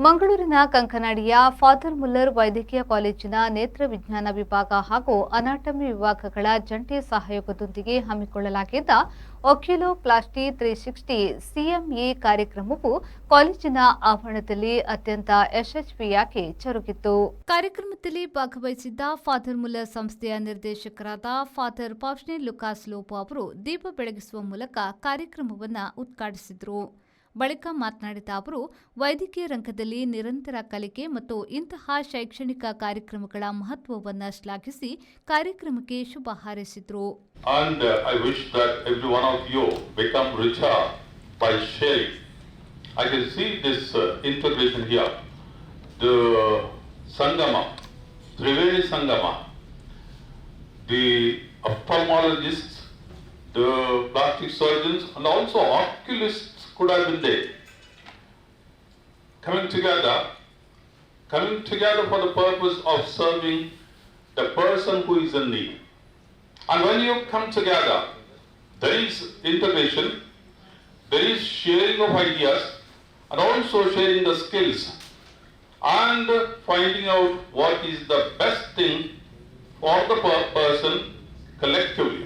ಮಂಗಳೂರಿನ ಕಂಕನಾಡಿಯ father Muller ವೈದ್ಯಕೀಯ ಕಾಲೇಜಿನ ನೇತ್ರ ವಿಜ್ಞಾನ ವಿಭಾಗ ಹಾಗೂ ಅನಾಟಮಿ ವಿಭಾಗಗಳ ಜಂಟಿ ಸಹಯೋಗದೊಂದಿಗೆ ಹಮ್ಮಿಕೊಳ್ಳಲಾಗಿದ್ದ ಒಕ್ಯುಲೋಪ್ಲಾಸ್ಟಿ 360 ಸಿಎಂಇ ಕಾರ್ಯಕ್ರಮವು ಕಾಲೇಜಿನ ಆವರಣದಲ್ಲಿ ಅತ್ಯಂತ ಯಶಸ್ವಿಯಾಗಿ ಜರುಗಿತು. ಕಾರ್ಯಕ್ರಮದಲ್ಲಿ ಭಾಗವಹಿಸಿದ್ದ ಫಾದರ್ ಮುಲ್ಲರ್ ಸಂಸ್ಥೆಯ ನಿರ್ದೇಶಕರಾದ ಫಾದರ್ ಪಾವ್ಸ್ನೆ ಲುಕಾಸ್ ಲೋಪೋ ಅವರು ದೀಪ ಬೆಳಗಿಸುವ ಮೂಲಕ ಕಾರ್ಯಕ್ರಮವನ್ನು ಉದ್ಘಾಟಿಸಿದರು. ಬಳಿಕ ಮಾತನಾಡಿದ ಅವರು ವೈದ್ಯಕೀಯ ರಂಗದಲ್ಲಿ ನಿರಂತರ ಕಲಿಕೆ ಮತ್ತು ಇಂತಹ ಶೈಕ್ಷಣಿಕ ಕಾರ್ಯಕ್ರಮಗಳ ಮಹತ್ವವನ್ನು ಶ್ಲಾಘಿಸಿ ಕಾರ್ಯಕ್ರಮಕ್ಕೆ ಶುಭ ಹಾರೈಸಿದರು. And I wish that every one of you become richer by sharing. I can see this integration here. The Sangama, Triveni Sangama, the ophthalmologists, the plastic surgeons and also oculists could have been there. Coming together for the purpose of serving the person who is in need. And when you come together, there is integration, there is sharing of ideas, and also sharing the skills, and finding out what is the best thing for the person collectively.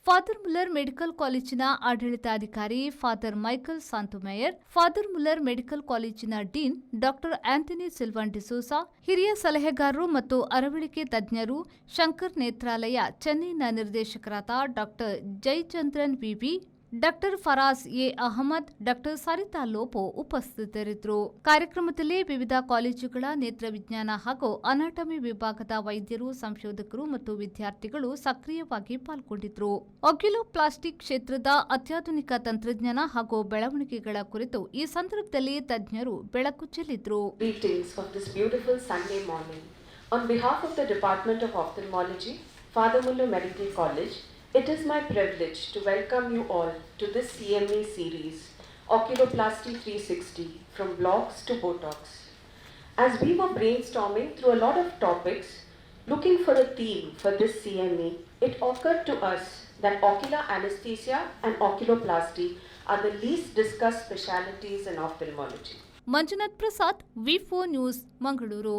Father Muller medical ಕಾಲೇಜಿನ ಆಡಳಿತಾಧಿಕಾರಿ father Michael Santhumayor, father Muller medical ಕಾಲೇಜಿನ dean doctor Anthony Silvan D'Souza, ಹಿರಿಯ ಸಲಹೆಗಾರರು ಮತ್ತು ಅರವಳಿಕೆ ತಜ್ಞರು, ಶಂಕರ್ ನೇತ್ರಾಲಯ ಚೆನ್ನೈನ ನಿರ್ದೇಶಕರಾದ doctor Jayachandran VV, doctor Faraz A Ahmed, doctor Saritha Lobo ಉಪಸ್ಥಿತರಿದ್ದರು. ಕಾರ್ಯಕ್ರಮದಲ್ಲಿ ವಿವಿಧ ಕಾಲೇಜುಗಳ ನೇತ್ರ ವಿಜ್ಞಾನ ಹಾಗೂ ಅನಾಟಮಿ ವಿಭಾಗದ ವೈದ್ಯರು, ಸಂಶೋಧಕರು ಮತ್ತು ವಿದ್ಯಾರ್ಥಿಗಳು ಸಕ್ರಿಯವಾಗಿ ಪಾಲ್ಗೊಂಡಿದ್ದರು. ಒಕ್ಯುಲೋಪ್ಲಾಸ್ಟಿಕ್ ಕ್ಷೇತ್ರದ ಅತ್ಯಾಧುನಿಕ ತಂತ್ರಜ್ಞಾನ ಹಾಗೂ ಬೆಳವಣಿಗೆಗಳ ಕುರಿತು ಈ ಸಂದರ್ಭದಲ್ಲಿ ತಜ್ಞರು ಬೆಳಕು ಚೆಲ್ಲಿದ್ರು. On behalf of the Department of Ophthalmology, Father Muller Medical College, it is my privilege to welcome you all to this CME series, Oculoplasty 360, from blocks to Botox. As we were brainstorming through a lot of topics, looking for a theme for this CME, it occurred to us that ocular anesthesia and oculoplasty are the least discussed specialties in ophthalmology. Manjunath Prasad, ವಿ4 news, Mangaluru.